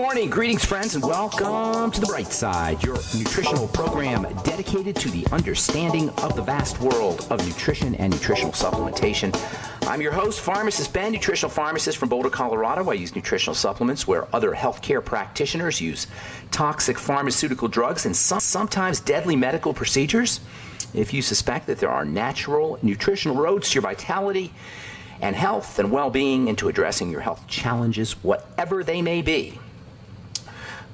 morning. Greetings, friends, and welcome to The Bright Side, your nutritional program dedicated to the understanding of the vast world of nutrition and nutritional supplementation. I'm your host, Pharmacist Ben, nutritional pharmacist from Boulder, Colorado. I use nutritional supplements where other healthcare practitioners use toxic pharmaceutical drugs and sometimes deadly medical procedures. If you suspect that there are natural nutritional roads to your vitality and health and well-being, into addressing your health challenges, whatever they may be,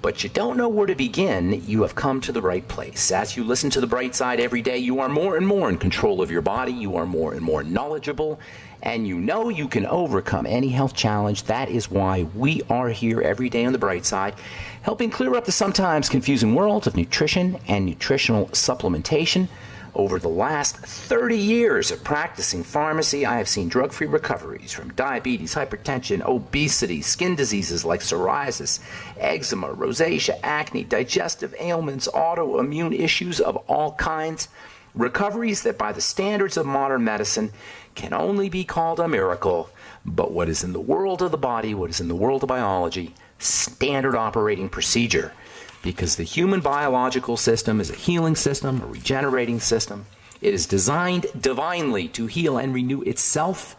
but you don't know where to begin, you have come to the right place. As you listen to The Bright Side every day, you are more and more in control of your body, you are more and more knowledgeable, and you know you can overcome any health challenge. That is why we are here every day on The Bright Side, helping clear up the sometimes confusing world of nutrition and nutritional supplementation. Over the last 30 years of practicing pharmacy, I have seen drug-free recoveries from diabetes, hypertension, obesity, skin diseases like psoriasis, eczema, rosacea, acne, digestive ailments, autoimmune issues of all kinds. Recoveries that by the standards of modern medicine can only be called a miracle. But what is in the world of the body, what is in the world of biology, standard operating procedure. Because the human biological system is a healing system, a regenerating system. It is designed divinely to heal and renew itself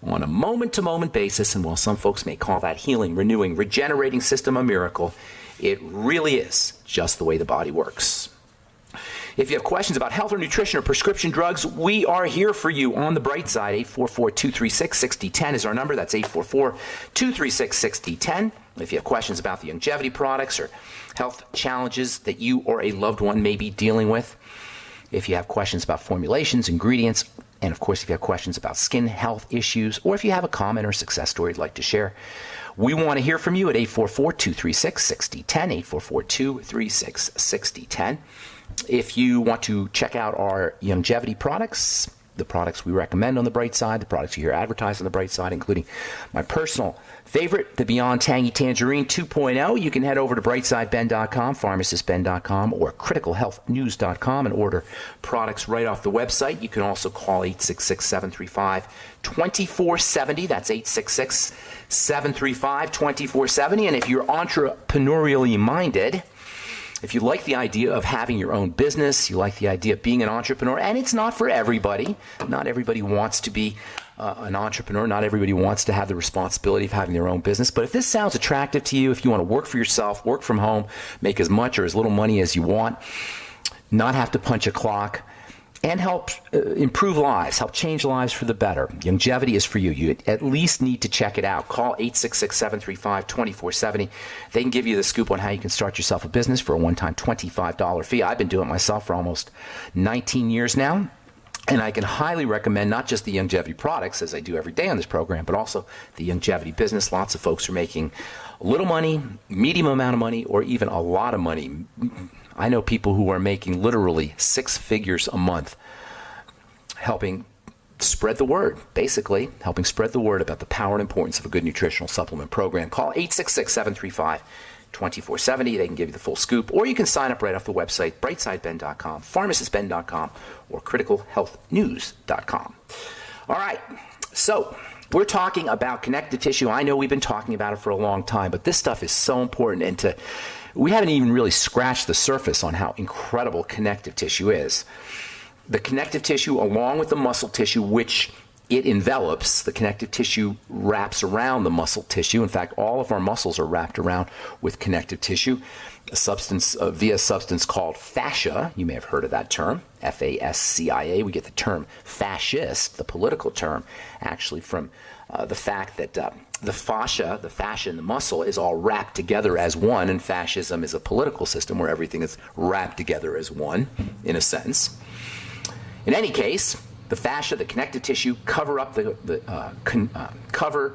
on a moment-to-moment basis. And while some folks may call that healing, renewing, regenerating system a miracle, it really is just the way the body works. If you have questions about health or nutrition or prescription drugs, we are here for you on The Bright Side. 844-236-6010 is our number. That's 844-236-6010. If you have questions about the longevity products or health challenges that you or a loved one may be dealing with, if you have questions about formulations, ingredients, and of course, if you have questions about skin health issues, or if you have a comment or success story you'd like to share, we want to hear from you at 844-236-6010, 844-236-6010. If you want to check out our longevity products, the products we recommend on The Bright Side, the products you hear advertised on The Bright Side, including my personal favorite, the Beyond Tangy Tangerine 2.0, you can head over to brightsideben.com, pharmacistben.com, or criticalhealthnews.com and order products right off the website. You can also call 866-735-2470. That's 866-735-2470. And if you're entrepreneurially minded, if you like the idea of having your own business, you like the idea of being an entrepreneur, and it's not for everybody. Not everybody wants to be an entrepreneur. Not everybody wants to have the responsibility of having their own business. But if this sounds attractive to you, if you want to work for yourself, work from home, make as much or as little money as you want, not have to punch a clock, and help improve lives, help change lives for the better, longevity is for you. You at least need to check it out. Call 866-735-2470. They can give you the scoop on how you can start yourself a business for a one-time $25 fee. I've been doing it myself for almost 19 years now. And I can highly recommend not just the longevity products, as I do every day on this program, but also the longevity business. Lots of folks are making a little money, medium amount of money, or even a lot of money. I know people who are making literally six figures a month helping spread the word, basically helping spread the word about the power and importance of a good nutritional supplement program. Call 866-735-2470. They can give you the full scoop, or you can sign up right off the website, brightsideben.com, pharmacistben.com, or criticalhealthnews.com. All right, so we're talking about connective tissue. I know we've been talking about it for a long time, but this stuff is so important, and we haven't even really scratched the surface on how incredible connective tissue is. The connective tissue, along with the muscle tissue, which it envelops, the connective tissue wraps around the muscle tissue. In fact, all of our muscles are wrapped around with connective tissue, a substance via a substance called fascia. You may have heard of that term, F-A-S-C-I-A. We get the term fascist, the political term, actually from the fact that the fascia in the muscle is all wrapped together as one, and fascism is a political system where everything is wrapped together as one, in a sense. In any case, the fascia, the connective tissue,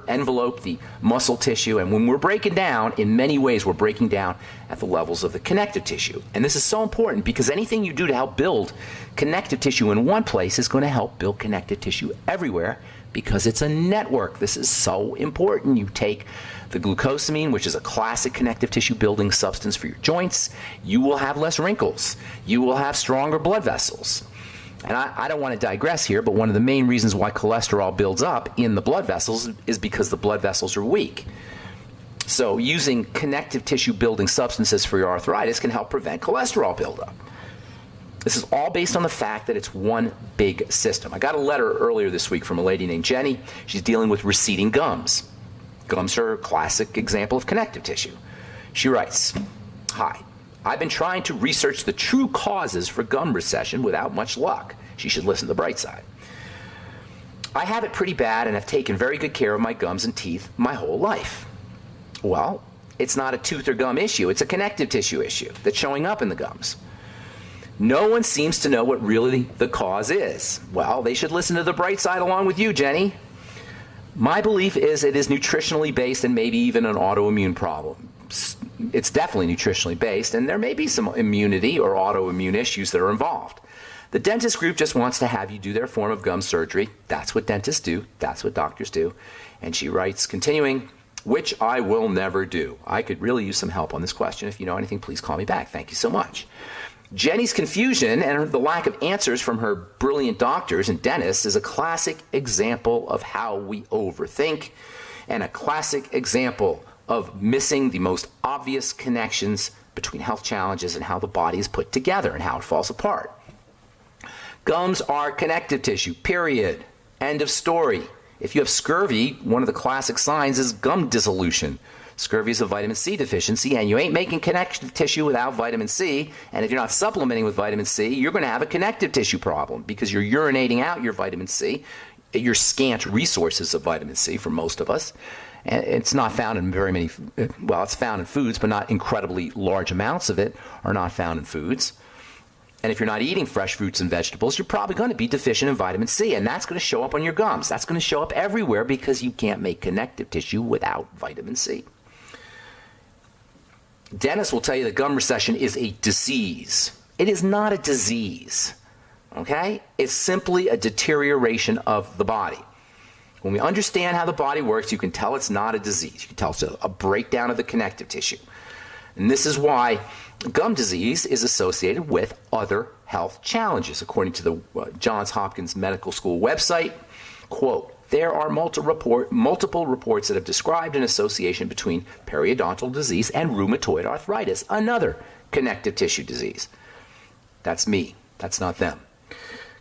envelope the muscle tissue, and when we're breaking down, in many ways we're breaking down at the levels of the connective tissue. And this is so important because anything you do to help build connective tissue in one place is going to help build connective tissue everywhere, because it's a network. This is so important. You take the glucosamine, which is a classic connective tissue building substance for your joints, you will have less wrinkles. You will have stronger blood vessels. And I don't want to digress here, but one of the main reasons why cholesterol builds up in the blood vessels is because the blood vessels are weak. So using connective tissue building substances for your arthritis can help prevent cholesterol buildup. This is all based on the fact that it's one big system. I got a letter earlier this week from a lady named Jenny. She's dealing with receding gums. Gums are a classic example of connective tissue. She writes, "Hi, I've been trying to research the true causes for gum recession without much luck. She should listen to the bright side. I have it pretty bad and have taken very good care of my gums and teeth my whole life." Well, it's not a tooth or gum issue. It's a connective tissue issue that's showing up in the gums. No one seems to know what really the cause is. Well, they should listen to the bright side along with you, Jenny. My belief is it is nutritionally based and maybe even an autoimmune problem. It's definitely nutritionally based, and there may be some immunity or autoimmune issues that are involved. The dentist group just wants to have you do their form of gum surgery. That's what dentists do. That's what doctors do. And she writes, continuing, "Which I will never do. I could really use some help on this question. If you know anything, please call me back. Thank you so much." Jenny's confusion and the lack of answers from her brilliant doctors and dentists is a classic example of how we overthink and a classic example of missing the most obvious connections between health challenges and how the body is put together and how it falls apart. Gums are connective tissue, period. End of story. If you have scurvy, one of the classic signs is gum dissolution. Scurvy is a vitamin C deficiency, and you ain't making connective tissue without vitamin C. And if you're not supplementing with vitamin C, you're going to have a connective tissue problem because you're urinating out your vitamin C, your scant resources of vitamin C for most of us. And it's not found in very many, well, it's found in foods, but not incredibly large amounts of it are not found in foods. And if you're not eating fresh fruits and vegetables, you're probably going to be deficient in vitamin C, and that's going to show up on your gums. That's going to show up everywhere because you can't make connective tissue without vitamin C. Dentists will tell you that gum recession is a disease. It is not a disease, okay? It's simply a deterioration of the body. When we understand how the body works, you can tell it's not a disease. You can tell it's a breakdown of the connective tissue. And this is why gum disease is associated with other health challenges. According to the Johns Hopkins Medical School website, quote, "There are multiple reports that have described an association between periodontal disease and rheumatoid arthritis, another connective tissue disease." That's me. That's not them.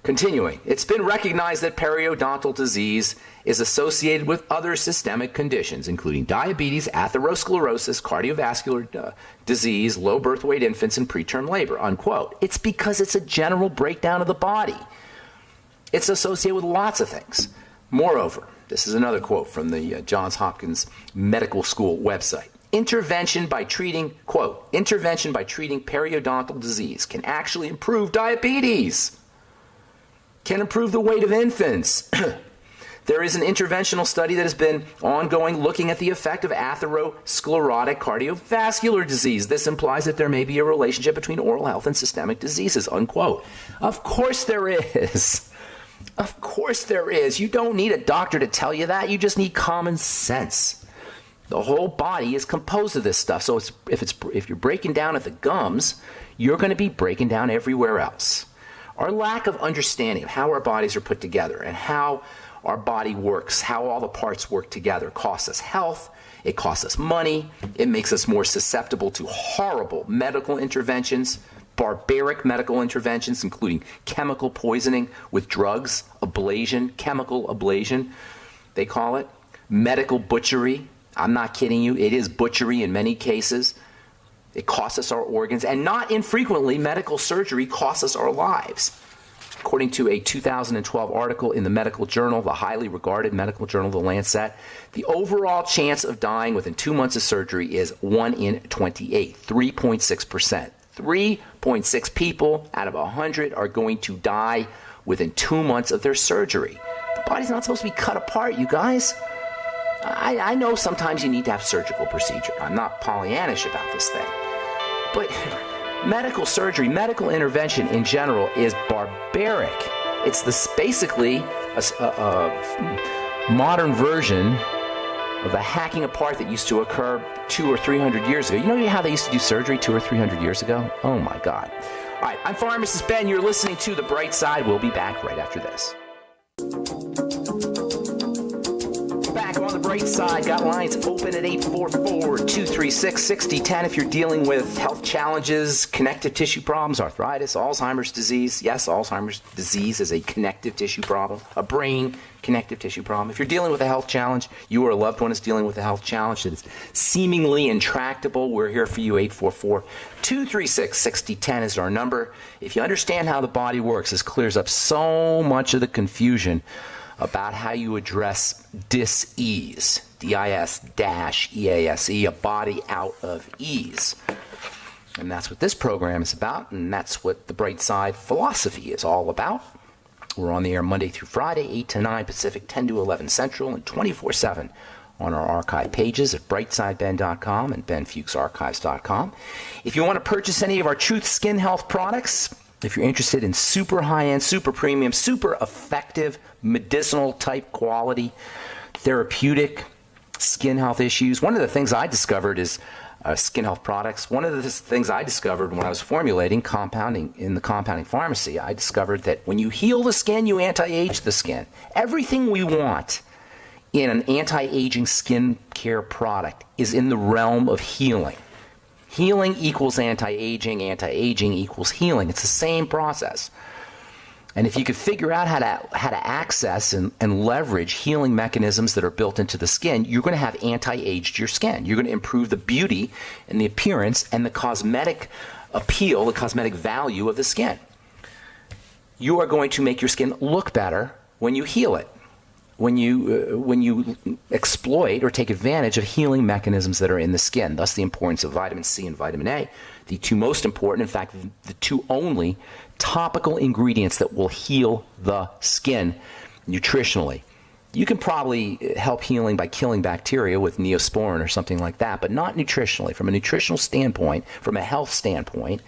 Continuing, "It's been recognized that periodontal disease is associated with other systemic conditions, including diabetes, atherosclerosis, cardiovascular disease, low birth weight infants, and preterm labor," unquote. It's because it's a general breakdown of the body. It's associated with lots of things. Moreover, this is another quote from the Johns Hopkins Medical School website. "Intervention by treating, quote, intervention by treating periodontal disease can actually improve diabetes, can improve the weight of infants." There is an interventional study that has been ongoing looking at the effect of atherosclerotic cardiovascular disease. This implies that there may be a relationship between oral health and systemic diseases, unquote. Of course there is. Of course there is. You don't need a doctor to tell you that. You just need common sense. The whole body is composed of this stuff. So if you're breaking down at the gums, you're going to be breaking down everywhere else. Our lack of understanding of how our bodies are put together and how our body works, how all the parts work together, costs us health, it costs us money, it makes us more susceptible to horrible medical interventions, barbaric medical interventions, including chemical poisoning with drugs, ablation, chemical ablation, they call it, medical butchery. I'm not kidding you, it is butchery in many cases. It costs us our organs, and not infrequently, medical surgery costs us our lives. According to a 2012 article in the medical journal, the highly regarded medical journal, The Lancet, the overall chance of dying within 2 months of surgery is 1 in 28, 3.6%. 3.6 people out of 100 are going to die within 2 months of their surgery. The body's not supposed to be cut apart, you guys. I know sometimes you need to have surgical procedure. I'm not Pollyannish about this thing. But medical surgery, medical intervention in general is barbaric. It's basically a modern version of the hacking apart that used to occur 200 or 300 years ago. You know how they used to do surgery 200 or 300 years ago? Oh my God. All right, I'm Pharmacist Ben. You're listening to The Bright Side. We'll be back right after this. Back on The Bright Side. Got lines open at 844-236-6010 if you're dealing with health challenges, connective tissue problems, arthritis, Alzheimer's disease. Yes, Alzheimer's disease is a connective tissue problem, a brain connective tissue problem. If you're dealing with a health challenge, you or a loved one is dealing with a health challenge that is seemingly intractable, we're here for you. 844-236-6010 is our number. If you understand how the body works, this clears up so much of the confusion about how you address dis-ease, D-I-S-E-A-S-E, a body out of ease. And that's what this program is about, and that's what the Bright Side philosophy is all about. We're on the air Monday through Friday, 8 to 9 Pacific, 10 to 11 Central, and 24/7 on our archive pages at brightsideben.com and benfuchsarchives.com. If you want to purchase any of our Truth Skin Health products, if you're interested in super high-end, super premium, super effective, medicinal type quality, therapeutic skin health issues, one of the things I discovered is skin health products. One of the things I discovered when I was formulating compounding in the compounding pharmacy, I discovered that when you heal the skin, you anti-age the skin. Everything we want in an anti-aging skin care product is in the realm of healing. Healing equals anti-aging, anti-aging equals healing. It's the same process. And if you could figure out how to access and leverage healing mechanisms that are built into the skin, you're going to have anti-aged your skin. You're going to improve the beauty and the appearance and the cosmetic appeal, the cosmetic value of the skin. You are going to make your skin look better when you heal it, when you exploit or take advantage of healing mechanisms that are in the skin. Thus the importance of vitamin C and vitamin A, the two most important, in fact, the two only topical ingredients that will heal the skin nutritionally. You can probably help healing by killing bacteria with Neosporin or something like that, but not nutritionally. From a nutritional standpoint, from a health standpoint,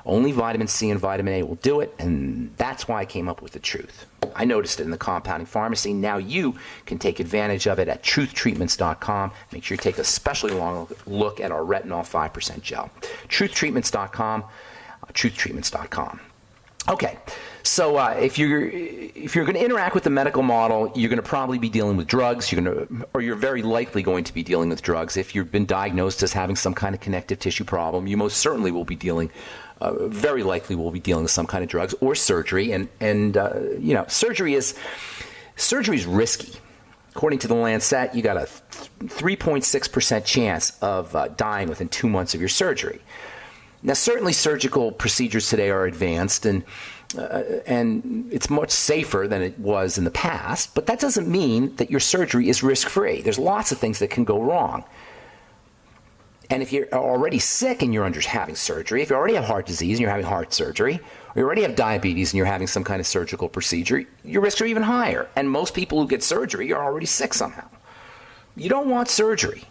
only vitamin C and vitamin A will do it, and that's why I came up with the truth. I noticed it in the compounding pharmacy. Now you can take advantage of it at truthtreatments.com. Make sure you take a especially long look at our retinol 5% gel. Truthtreatments.com, truthtreatments.com. Okay, so if you're going to interact with the medical model, you're going to probably be dealing with drugs. You're very likely going to be dealing with drugs. If you've been diagnosed as having some kind of connective tissue problem, you most certainly will be dealing, very likely will be dealing with some kind of drugs or surgery. And surgery is risky. According to the Lancet, you got a 3.6% chance of dying within 2 months of your surgery. Now, certainly surgical procedures today are advanced, and it's much safer than it was in the past, but that doesn't mean that your surgery is risk-free. There's lots of things that can go wrong. And if you're already sick and you're having surgery, if you already have heart disease and you're having heart surgery, or you already have diabetes and you're having some kind of surgical procedure, your risks are even higher. And most people who get surgery are already sick somehow. You don't want surgery.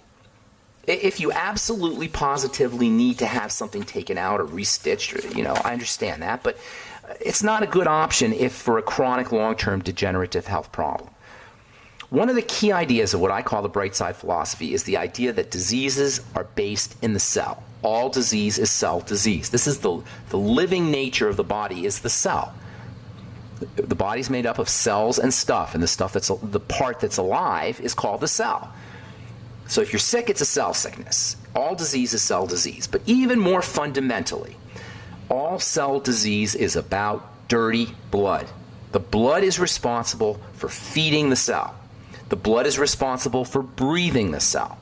If you absolutely positively need to have something taken out or restitched, I understand that, but it's not a good option if for a chronic long-term degenerative health problem. One of the key ideas of what I call the Bright Side philosophy is the idea that diseases are based in the cell. All disease is cell disease. This is the living nature of the body is the cell. The body's made up of cells and stuff, and the part that's alive is called the cell. So if you're sick, it's a cell sickness. All disease is cell disease. But even more fundamentally, all cell disease is about dirty blood. The blood is responsible for feeding the cell. The blood is responsible for breathing the cell,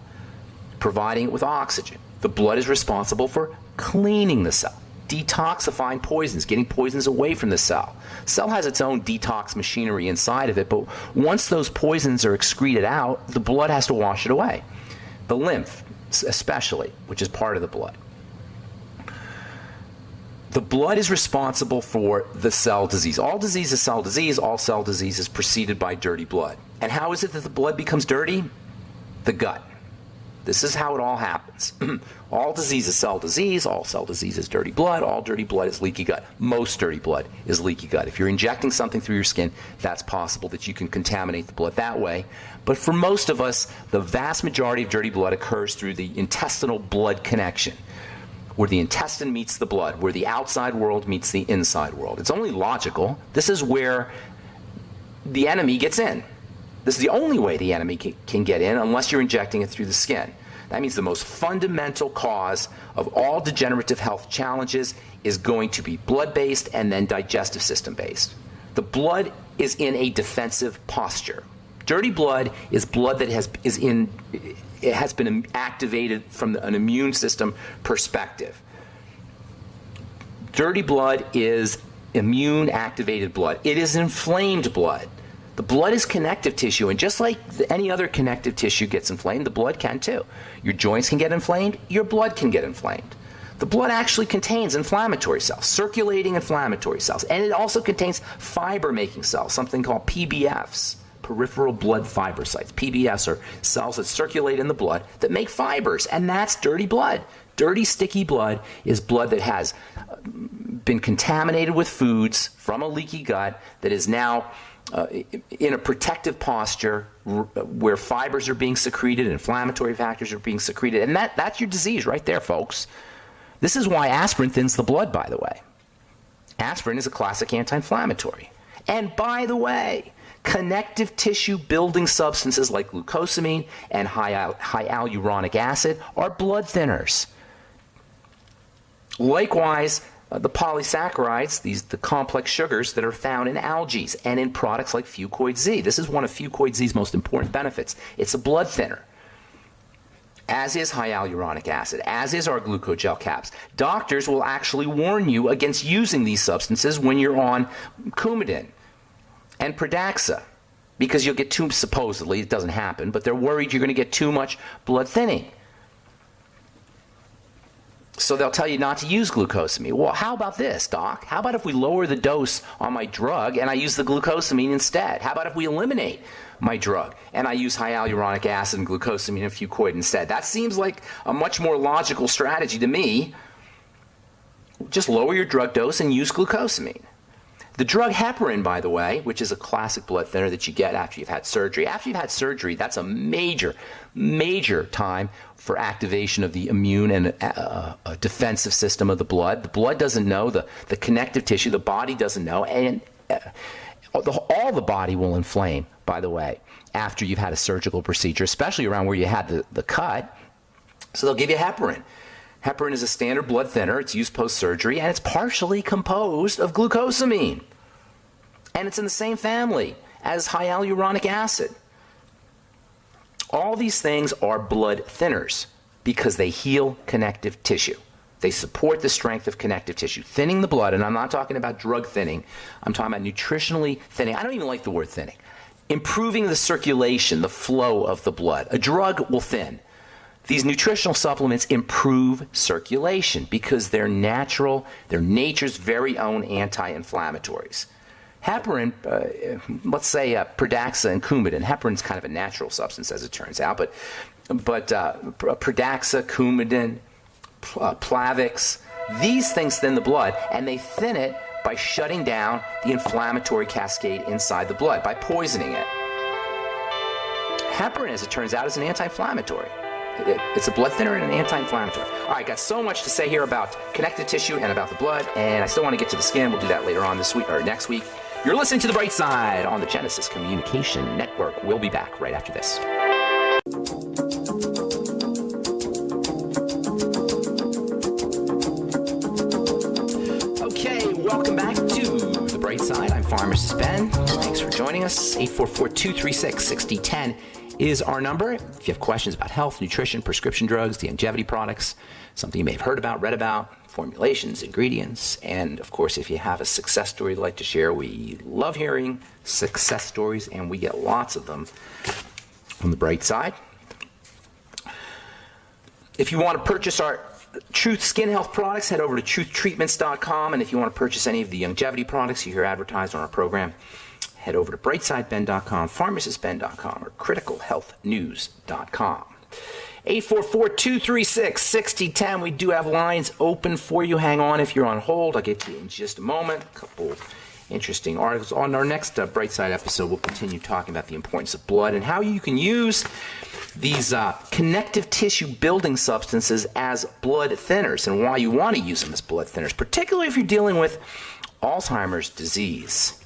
providing it with oxygen. The blood is responsible for cleaning the cell, detoxifying poisons, getting poisons away from the cell. Cell has its own detox machinery inside of it, but once those poisons are excreted out, the blood has to wash it away. The lymph, especially, which is part of the blood. The blood is responsible for the cell disease. All disease is cell disease. All cell disease is preceded by dirty blood. And how is it that the blood becomes dirty? The gut. This is how it all happens. All disease is cell disease. All cell disease is dirty blood. All dirty blood is leaky gut. Most dirty blood is leaky gut. If you're injecting something through your skin, that's possible that you can contaminate the blood that way. But for most of us, the vast majority of dirty blood occurs through the intestinal blood connection, where the intestine meets the blood, where the outside world meets the inside world. It's only logical. This is where the enemy gets in. This is the only way the enemy can get in unless you're injecting it through the skin. That means the most fundamental cause of all degenerative health challenges is going to be blood-based and then digestive system-based. The blood is in a defensive posture. Dirty blood is blood that has been activated from an immune system perspective. Dirty blood is immune-activated blood. It is inflamed blood. The blood is connective tissue, and just like any other connective tissue gets inflamed, the blood can too. Your joints can get inflamed, your blood can get inflamed. The blood actually contains inflammatory cells, circulating inflammatory cells, and it also contains fiber-making cells, something called PBFs, peripheral blood fiber sites. PBFs are cells that circulate in the blood that make fibers, and that's dirty blood. Dirty, sticky blood is blood that has been contaminated with foods from a leaky gut that is now in a protective posture where fibers are being secreted, inflammatory factors are being secreted, and that's your disease right there, folks. This is why aspirin thins the blood, by the way. Aspirin is a classic anti-inflammatory. And by the way, connective tissue building substances like glucosamine and high hyaluronic acid are blood thinners. Likewise, the polysaccharides, the complex sugars that are found in algae and in products like Fucoid Z. This is one of Fucoid Z's most important benefits. It's a blood thinner, as is hyaluronic acid, as is our glucogel caps. Doctors will actually warn you against using these substances when you're on Coumadin and Pradaxa, because you'll get supposedly, it doesn't happen, but they're worried you're going to get too much blood thinning. So they'll tell you not to use glucosamine. Well, how about this, doc? How about if we lower the dose on my drug and I use the glucosamine instead? How about if we eliminate my drug and I use hyaluronic acid and glucosamine and Fucoid instead? That seems like a much more logical strategy to me. Just lower your drug dose and use glucosamine. The drug heparin, by the way, which is a classic blood thinner that you get after you've had surgery. After you've had surgery, that's a major, major time for activation of the immune and defensive system of the blood. The blood doesn't know, the connective tissue, the body doesn't know, and all the body will inflame, by the way, after you've had a surgical procedure, especially around where you had the cut. So they'll give you heparin. Heparin is a standard blood thinner. It's used post-surgery, and it's partially composed of glucosamine. And it's in the same family as hyaluronic acid. All these things are blood thinners because they heal connective tissue. They support the strength of connective tissue. Thinning the blood, and I'm not talking about drug thinning. I'm talking about nutritionally thinning. I don't even like the word thinning. Improving the circulation, the flow of the blood. A drug will thin. These nutritional supplements improve circulation because they're natural, they're nature's very own anti-inflammatories. Heparin, let's say Pradaxa and Coumadin. Heparin's kind of a natural substance, as it turns out, but Pradaxa, Coumadin, Plavix, these things thin the blood, and they thin it by shutting down the inflammatory cascade inside the blood, by poisoning it. Heparin, as it turns out, is an anti-inflammatory. It's a blood thinner and an anti-inflammatory. All right, got so much to say here about connective tissue and about the blood, and I still want to get to the skin. We'll do that later on this week or next week. You're listening to The Bright Side on the Genesis Communication Network. We'll be back right after this. Okay, welcome back to The Bright Side. I'm Pharmacist Ben. Thanks for joining us. 844-236-6010. Is our number. If you have questions about health, nutrition, prescription drugs, the longevity products, something you may have heard about, read about, formulations, ingredients, and of course, if you have a success story you'd like to share, we love hearing success stories, and we get lots of them on The Bright Side. If you want to purchase our Truth Skin Health products, head over to truthtreatments.com, and if you want to purchase any of the longevity products you hear advertised on our program, head over to brightsideben.com, pharmacistben.com, or criticalhealthnews.com. 844-236-6010. We do have lines open for you. Hang on if you're on hold. I'll get to you in just a moment. A couple interesting articles. On our next Bright Side episode, we'll continue talking about the importance of blood and how you can use these connective tissue building substances as blood thinners and why you want to use them as blood thinners, particularly if you're dealing with Alzheimer's disease.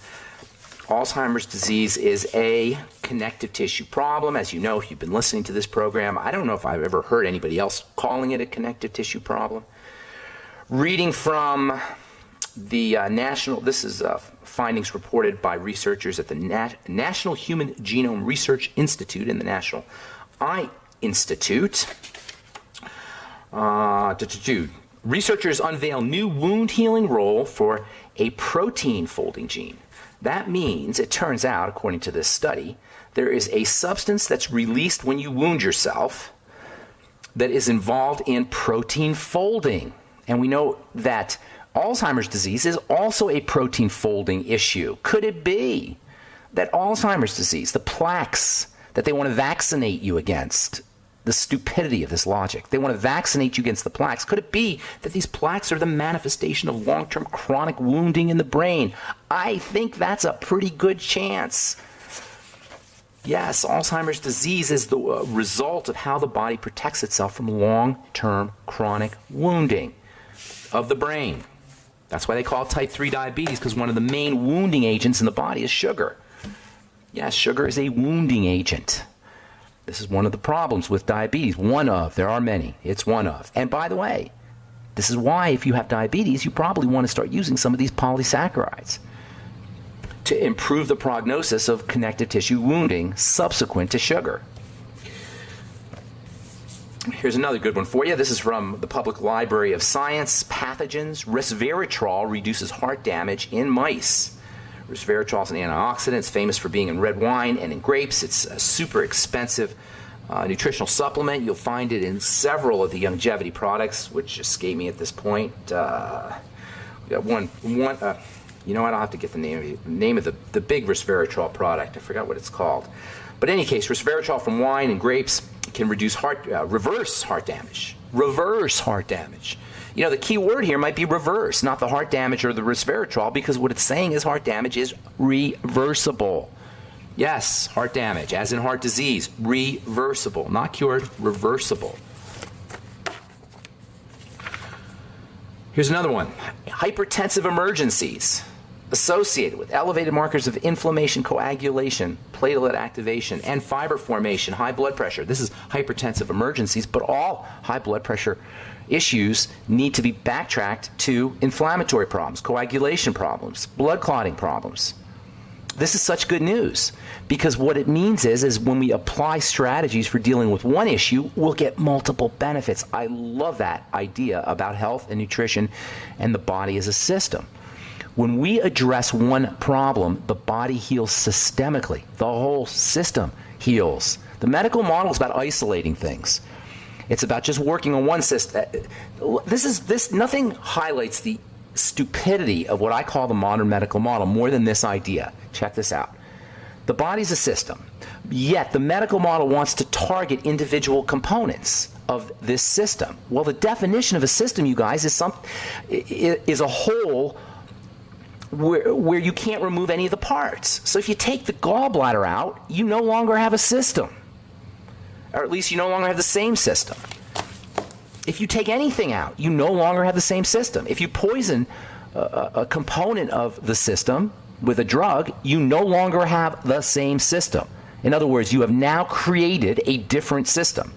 Alzheimer's disease is a connective tissue problem. As you know, if you've been listening to this program, I don't know if I've ever heard anybody else calling it a connective tissue problem. Reading from the this is findings reported by researchers at the National Human Genome Research Institute and the National Eye Institute. Researchers unveil new wound healing role for a protein folding gene. That means, it turns out, according to this study, there is a substance that's released when you wound yourself that is involved in protein folding. And we know that Alzheimer's disease is also a protein folding issue. Could it be that Alzheimer's disease, the plaques that they want to vaccinate you against, the stupidity of this logic, they want to vaccinate you against the plaques, could it be that these plaques are the manifestation of long-term chronic wounding in the brain? I think that's a pretty good chance. Yes, Alzheimer's disease is the result of how the body protects itself from long-term chronic wounding of the brain. That's why they call it type 3 diabetes, because one of the main wounding agents in the body is sugar. Yes, sugar is a wounding agent. This is one of the problems with diabetes. One of. There are many. It's one of. And by the way, this is why if you have diabetes, you probably want to start using some of these polysaccharides to improve the prognosis of connective tissue wounding subsequent to sugar. Here's another good one for you. This is from the Public Library of Science. Pathogens. Resveratrol reduces heart damage in mice. Resveratrol is an antioxidant. It's famous for being in red wine and in grapes. It's a super expensive nutritional supplement. You'll find it in several of the longevity products, which escape me at this point. We got one. You know what? I'll have to get the name of the big resveratrol product. I forgot what it's called. But in any case, resveratrol from wine and grapes can reduce reverse heart damage. Reverse heart damage. You know, the key word here might be reverse, not the heart damage or the resveratrol, because what it's saying is heart damage is reversible. Yes, heart damage, as in heart disease, reversible, not cured, reversible. Here's another one. Hypertensive emergencies associated with elevated markers of inflammation, coagulation, platelet activation, and fiber formation, high blood pressure. This is hypertensive emergencies, but all high blood pressure issues need to be backtracked to inflammatory problems, coagulation problems, blood clotting problems. This is such good news because what it means is when we apply strategies for dealing with one issue, we'll get multiple benefits. I love that idea about health and nutrition and the body as a system. When we address one problem, the body heals systemically. The whole system heals. The medical model is about isolating things. It's about just working on one system. Nothing highlights the stupidity of what I call the modern medical model more than this idea. Check this out. The body's a system, yet the medical model wants to target individual components of this system. Well, the definition of a system, you guys, is a whole where you can't remove any of the parts. So if you take the gallbladder out, you no longer have a system. Or at least you no longer have the same system. If you take anything out, you no longer have the same system. If you poison a component of the system with a drug, you no longer have the same system. In other words, you have now created a different system.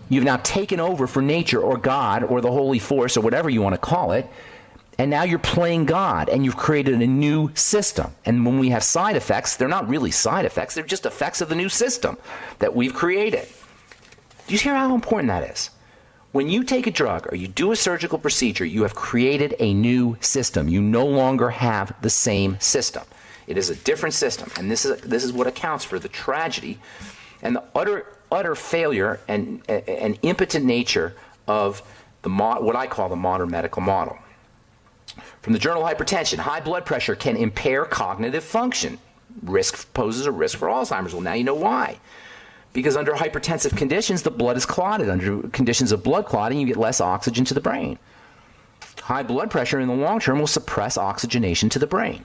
You've now taken over for nature or God or the Holy Force or whatever you want to call it, and now you're playing God, and you've created a new system. And when we have side effects, they're not really side effects. They're just effects of the new system that we've created. Do you hear how important that is? When you take a drug or you do a surgical procedure, you have created a new system. You no longer have the same system. It is a different system, and this is what accounts for the tragedy and the utter failure and impotent nature of what I call the modern medical model. From the Journal of Hypertension, high blood pressure can impair cognitive function. Poses a risk for Alzheimer's. Well, now you know why. Because under hypertensive conditions, the blood is clotted. Under conditions of blood clotting, you get less oxygen to the brain. High blood pressure in the long term will suppress oxygenation to the brain.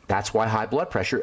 That's why high blood pressure,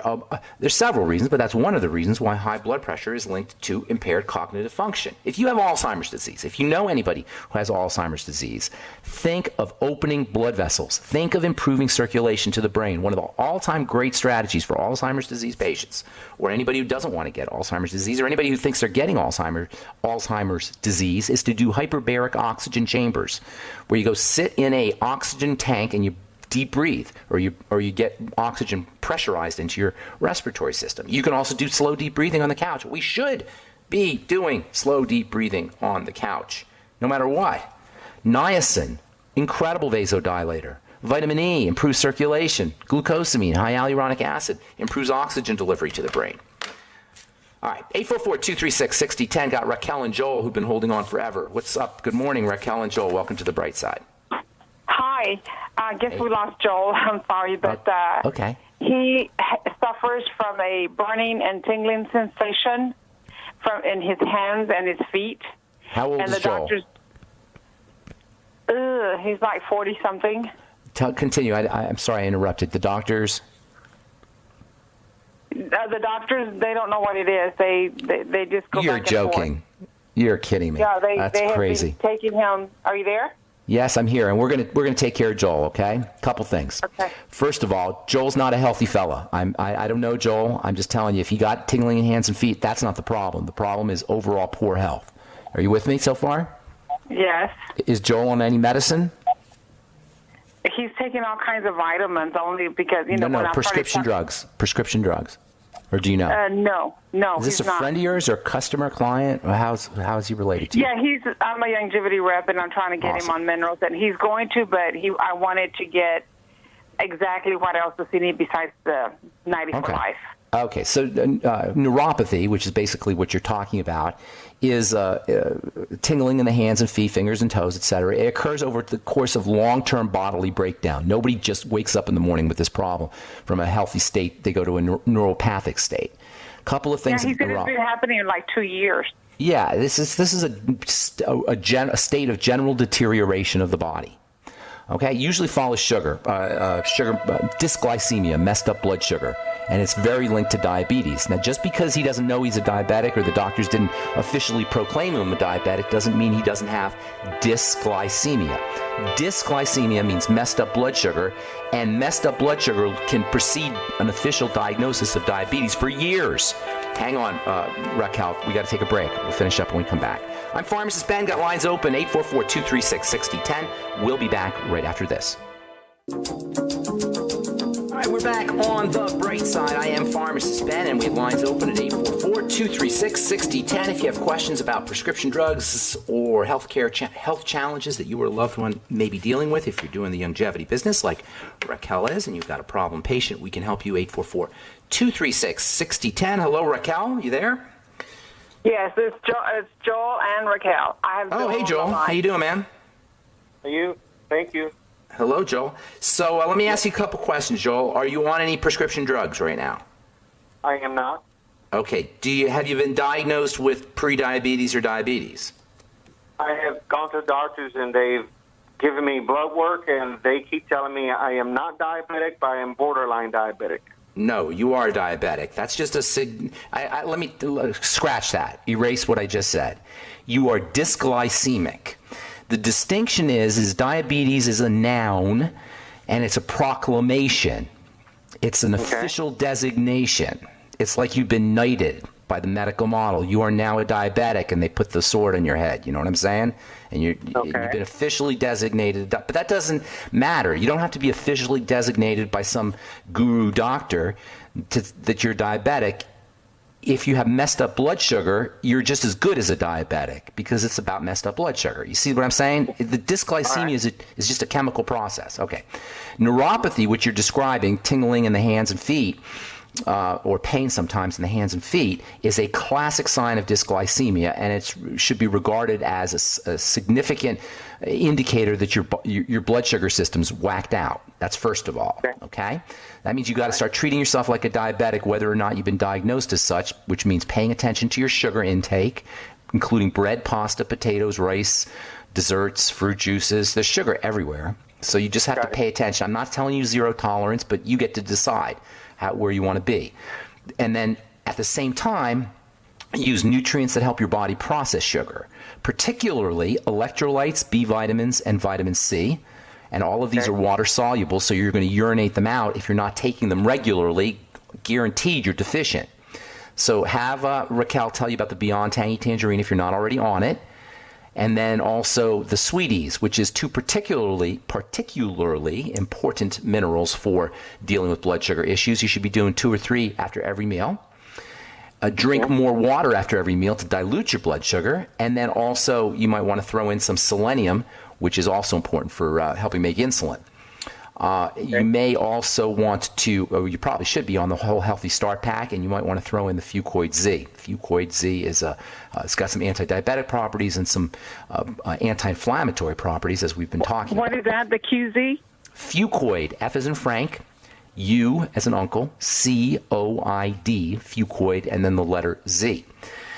there's several reasons, but that's one of the reasons why high blood pressure is linked to impaired cognitive function. If you have Alzheimer's disease, if you know anybody who has Alzheimer's disease, think of opening blood vessels. Think of improving circulation to the brain. One of the all-time great strategies for Alzheimer's disease patients, or anybody who doesn't want to get Alzheimer's disease, or anybody who thinks they're getting Alzheimer's disease, is to do hyperbaric oxygen chambers, where you go sit in a oxygen tank and you deep breathe, or you get oxygen pressurized into your respiratory system. You can also do slow deep breathing on the couch. We should be doing slow deep breathing on the couch, no matter what. Niacin, incredible vasodilator. Vitamin E improves circulation. Glucosamine, high hyaluronic acid, improves oxygen delivery to the brain. All right, 844-236-6010. Got Raquel and Joel, who've been holding on forever. What's up? Good morning, Raquel and Joel. Welcome to the bright side. Hi. I guess we lost Joel. I'm sorry, but okay. He suffers from a burning and tingling sensation in his hands and his feet. How old is Joel? He's like 40-something. Continue. I'm sorry I interrupted. The doctors? The doctors, they don't know what it is. They just go You're back and joking. forth. You're kidding me. Yeah, That's they crazy. have been taking him. Are you there? Yes, I'm here, and we're gonna take care of Joel. Okay, couple things. Okay. First of all, Joel's not a healthy fella. I don't know Joel. I'm just telling you, if he got tingling in hands and feet, that's not the problem. The problem is overall poor health. Are you with me so far? Yes. Is Joel on any medicine? He's taking all kinds of vitamins only because No, prescription drugs. Prescription drugs. Or do you know? No. Is this a friend of yours or customer, client? Or how's he related to you? Yeah, I'm a longevity rep, and I'm trying to get him on minerals, and he's going to, but I wanted to get exactly what else does he need besides the 90 for life. Okay, so neuropathy, which is basically what you're talking about, is tingling in the hands and feet, fingers and toes, etc. It occurs over the course of long-term bodily breakdown. Nobody just wakes up in the morning with this problem. From a healthy state, they go to a neuropathic state. Couple of things. Yeah, he said it's been happening in like 2 years. Yeah, this is a state of general deterioration of the body. Okay, usually follows sugar, dysglycemia, messed up blood sugar, and it's very linked to diabetes. Now, just because he doesn't know he's a diabetic or the doctors didn't officially proclaim him a diabetic doesn't mean he doesn't have dysglycemia. Dysglycemia means messed up blood sugar, and messed up blood sugar can precede an official diagnosis of diabetes for years. Hang on, Raquel, we got to take a break. We'll finish up when we come back. I'm Pharmacist Ben, got lines open, 844-236-6010. We'll be back right after this. All right, we're back on the bright side. I am Pharmacist Ben, and we have lines open at 844-236-6010. If you have questions about prescription drugs or health challenges that you or a loved one may be dealing with, if you're doing the longevity business like Raquel is, and you've got a problem patient, we can help you, 844-236-6010. Hello, Raquel, you there? Yes, it's Joel and Raquel. Hey, Joel. How you doing, man? Thank you. Hello, Joel. So let me ask you a couple questions, Joel. Are you on any prescription drugs right now? I am not. Okay. Have you been diagnosed with prediabetes or diabetes? I have gone to doctors, and they've given me blood work, and they keep telling me I am not diabetic, but I am borderline diabetic. No, you are diabetic. That's just let me scratch that. Erase what I just said. You are dysglycemic. The distinction is diabetes is a noun, and it's a proclamation. It's an official designation. It's like you've been knighted by the medical model. You are now a diabetic, and they put the sword on your head. You know what I'm saying? And you've been officially designated. But that doesn't matter. You don't have to be officially designated by some guru doctor that you're diabetic. If you have messed up blood sugar, you're just as good as a diabetic because it's about messed up blood sugar. You see what I'm saying? The dysglycemia is just a chemical process. Okay. Neuropathy, which you're describing, tingling in the hands and feet, or pain sometimes in the hands and feet, is a classic sign of dysglycemia, and it should be regarded as a significant indicator that your blood sugar system's whacked out. That's first of all. Okay? That means you got to start treating yourself like a diabetic, whether or not you've been diagnosed as such, which means paying attention to your sugar intake, including bread, pasta, potatoes, rice, desserts, fruit juices. There's sugar everywhere. So you just have to pay attention. I'm not telling you zero tolerance, but you get to decide where you want to be. And then at the same time, use nutrients that help your body process sugar, particularly electrolytes, B vitamins, and vitamin C. And all of these are water soluble, so you're going to urinate them out. If you're not taking them regularly, guaranteed you're deficient. So have Raquel tell you about the Beyond Tangy Tangerine if you're not already on it. And then also the Sweeties, which is two particularly important minerals for dealing with blood sugar issues. You should be doing 2 or 3 after every meal. Drink more water after every meal to dilute your blood sugar. And then also you might want to throw in some selenium, which is also important for helping make insulin. You may also want to, or you probably should be on the Whole Healthy Start Pack, and you might want to throw in the Fucoid Z. Fucoid Z is it's got some anti-diabetic properties and some anti-inflammatory properties, as we've been talking about. What is that, the QZ? Fucoid, F as in Frank, U as in uncle, C-O-I-D, Fucoid, and then the letter Z.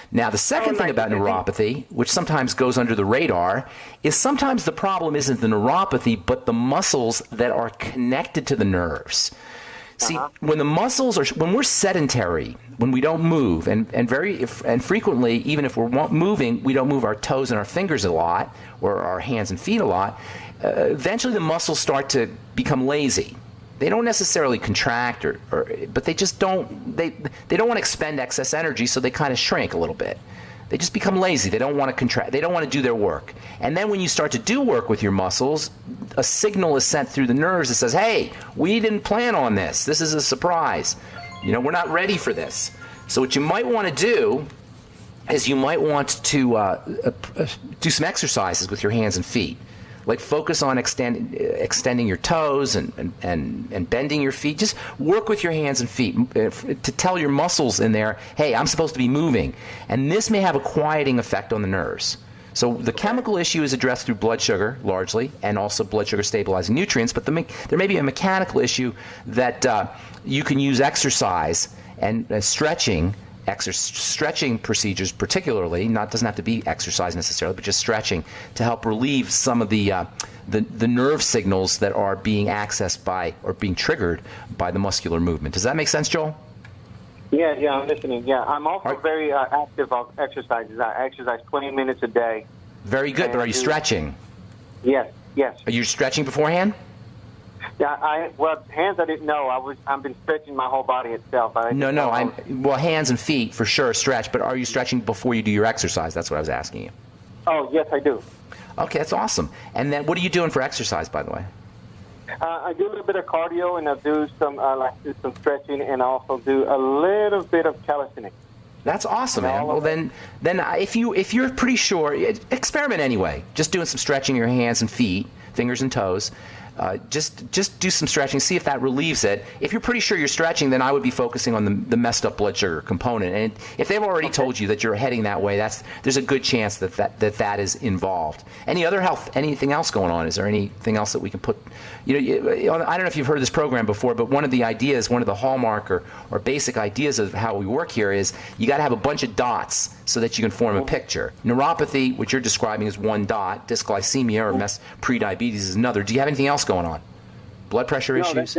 Now, the second thing about neuropathy, which sometimes goes under the radar, is sometimes the problem isn't the neuropathy, but the muscles that are connected to the nerves. See, when the muscles are, when we're sedentary, when we don't move, and frequently, even if we're moving, we don't move our toes and our fingers a lot, or our hands and feet a lot, eventually the muscles start to become lazy. They don't necessarily contract, but they just don't. They don't want to expend excess energy, so they kind of shrink a little bit. They just become lazy. They don't want to contract. They don't want to do their work. And then when you start to do work with your muscles, a signal is sent through the nerves that says, "Hey, we didn't plan on this. This is a surprise. We're not ready for this." So what you might want to do is you might want to do some exercises with your hands and feet. Like focus on extending your toes and bending your feet. Just work with your hands and feet to tell your muscles in there, hey, I'm supposed to be moving. And this may have a quieting effect on the nerves. So the chemical issue is addressed through blood sugar, largely, and also blood sugar stabilizing nutrients. But there may be a mechanical issue that you can use exercise and stretching procedures, particularly, doesn't have to be exercise necessarily, but just stretching to help relieve some of the nerve signals that are being accessed by or being triggered by the muscular movement. Does that make sense, Joel? Yeah, I'm listening. Yeah, I'm also very active on exercises. I exercise 20 minutes a day. Very good, but are you stretching? Yes. Are you stretching beforehand? Yeah, hands I didn't know. I've been stretching my whole body itself. Hands and feet for sure stretch, but are you stretching before you do your exercise? That's what I was asking you. Oh, yes, I do. Okay, that's awesome. And then what are you doing for exercise, by the way? I do a little bit of cardio, and I do some stretching, and I also do a little bit of calisthenics. That's awesome, man. Well, then, if you're pretty sure, experiment anyway. Just doing some stretching of your hands and feet, fingers and toes. Just do some stretching, see if that relieves it. If you're pretty sure you're stretching, then I would be focusing on the messed up blood sugar component. And if they've already told you that you're heading that way, there's a good chance that is involved. Anything else going on? Is there anything else that we can put? I don't know if you've heard this program before, but one of the hallmark or basic ideas of how we work here is you got to have a bunch of dots so that you can form a picture. Neuropathy, which you're describing, is one dot. Dysglycemia or prediabetes is another. Do you have anything else going on? Blood pressure issues?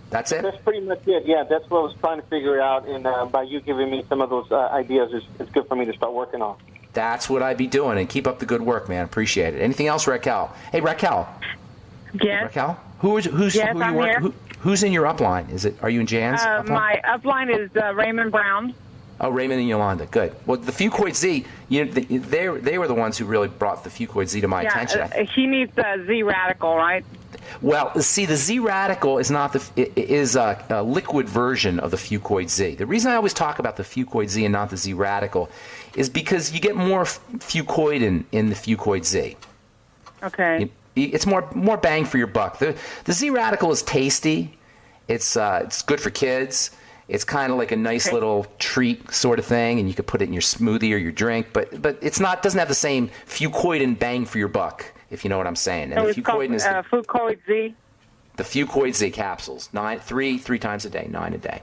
That's it? That's pretty much it. Yeah, that's what I was trying to figure out. And by you giving me some of those ideas, it's good for me to start working on. That's what I'd be doing. And keep up the good work, man. Appreciate it. Anything else, Raquel? Hey, Raquel. Yes. Raquel? Who's in your upline? Are you in Jan's upline? My upline is Raymond Brown. Oh, Raymond and Yolanda. Good. Well, the Fucoid Z, they were the ones who really brought the Fucoid Z to my attention. He needs Z radical, right? Well, see, the Z radical is a liquid version of the Fucoid Z. The reason I always talk about the Fucoid Z and not the Z radical is because you get more Fucoid in the Fucoid Z. Okay. It's more bang for your buck. The Z radical is tasty. It's good for kids. It's kind of like a nice little treat sort of thing, and you could put it in your smoothie or your drink. But doesn't have the same Fucoid bang for your buck, if you know what I'm saying. And so it's called Fucoid Z. The Fucoid Z capsules, three times a day, 9 a day.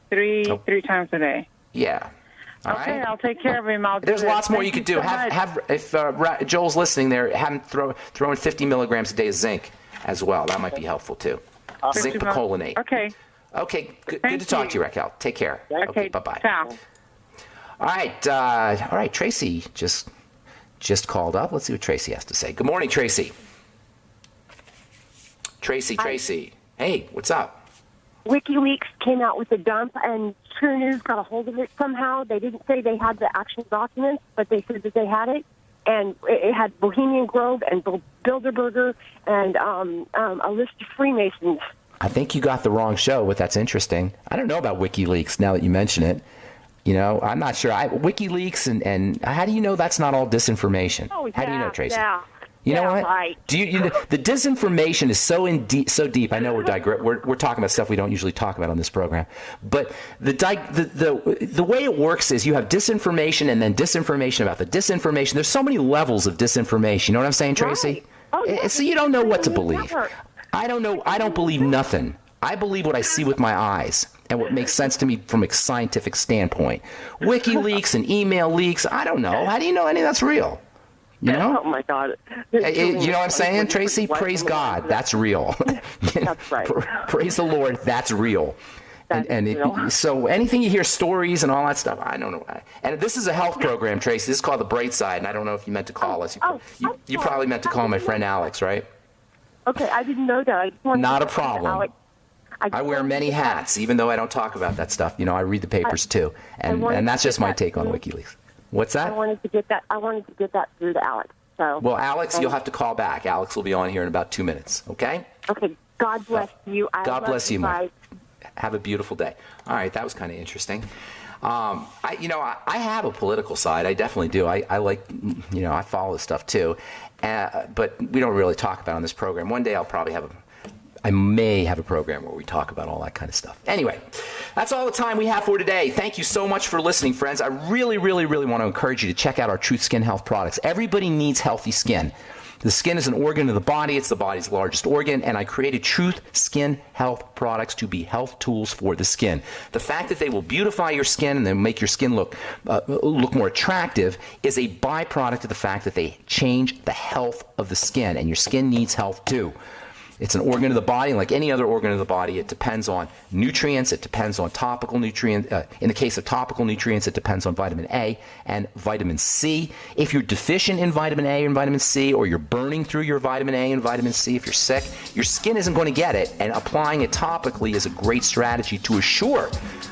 Three times a day. Yeah. All Okay, right? I'll take care of him. There's lots more you could do. So much. If Joel's listening there, have him throw in 50 milligrams a day of zinc as well. That might be helpful too. Zinc picolinate. Okay. Okay, good to talk to you, Raquel. Take care. Okay, bye-bye. Ciao. All right, Tracy just called up. Let's see what Tracy has to say. Good morning, Tracy. Tracy. Hey, what's up? WikiLeaks came out with a dump, and True News got a hold of it somehow. They didn't say they had the actual documents, but they said that they had it. And it had Bohemian Grove and Bilderberger and a list of Freemasons. I think you got the wrong show, but that's interesting. I don't know about WikiLeaks now that you mention it. You know, I'm not sure. WikiLeaks and how do you know that's not all disinformation? Oh, yeah, how do you know, Tracy? Yeah. You know what? Right. Do you the disinformation is so deep. I know we're talking about stuff we don't usually talk about on this program, but the way it works is you have disinformation and then disinformation about the disinformation. There's so many levels of disinformation. You know what I'm saying, Tracy? Right. Oh, yeah. So you don't know what to believe. I don't know. I don't believe nothing. I believe what I see with my eyes and what makes sense to me from a scientific standpoint. WikiLeaks and email leaks. I don't know. How do you know any of that's real? You know? Oh, my God. You know what I'm saying, Tracy? Praise God. That's real. That's right. Praise the Lord. That's real. So anything you hear, stories and all that stuff, I don't know. And this is a health program, Tracy. This is called The Bright Side, and I don't know if you meant to call us. You probably meant to call my friend Alex, right? Okay, I didn't know that. I just wanted Not to a problem. Alex. I wear many hats, even though I don't talk about that stuff. You know, I read the papers too, and that's just my take on WikiLeaks. What's that? I wanted to get that through to Alex. So. Well, Alex, you'll have to call back. Alex will be on here in about 2 minutes. Okay? Okay. God bless you. God bless you, guys. Have a beautiful day. All right, that was kind of interesting. I have a political side. I definitely do. I like, I follow this stuff too, but we don't really talk about it on this program. One day I may have a program where we talk about all that kind of stuff. Anyway, that's all the time we have for today. Thank you so much for listening, friends. I really, really, really want to encourage you to check out our Truth Skin Health products. Everybody needs healthy skin. The skin is an organ of the body. It's the body's largest organ, and I created Truth Skin Health products to be health tools for the skin. The fact that they will beautify your skin and they make your skin look more attractive is a byproduct of the fact that they change the health of the skin, and your skin needs health too. It's an organ of the body, and like any other organ of the body, it depends on nutrients. It depends on topical nutrients. In the case of topical nutrients, it depends on vitamin A and vitamin C. If you're deficient in vitamin A and vitamin C, or you're burning through your vitamin A and vitamin C, if you're sick, your skin isn't going to get it, and applying it topically is a great strategy to assure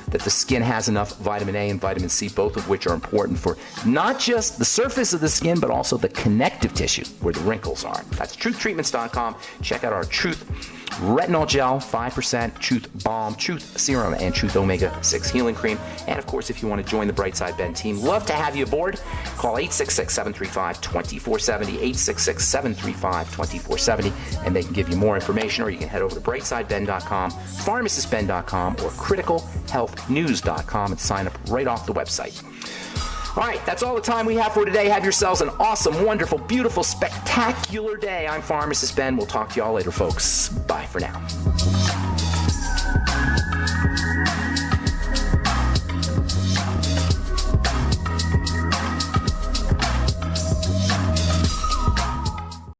that the skin has enough vitamin A and vitamin C, both of which are important for not just the surface of the skin, but also the connective tissue where the wrinkles are. That's truthtreatments.com. Check out our Truth Retinol Gel, 5%, Truth Balm, Truth Serum, and Truth Omega-6 Healing Cream. And, of course, if you want to join the Brightside Ben team, love to have you aboard. Call 866-735-2470, 866-735-2470, and they can give you more information, or you can head over to brightsideben.com, pharmacistben.com, or criticalhealthnews.com and sign up right off the website. All right, that's all the time we have for today. Have yourselves an awesome, wonderful, beautiful, spectacular day. I'm Pharmacist Ben. We'll talk to you all later, folks. Bye for now.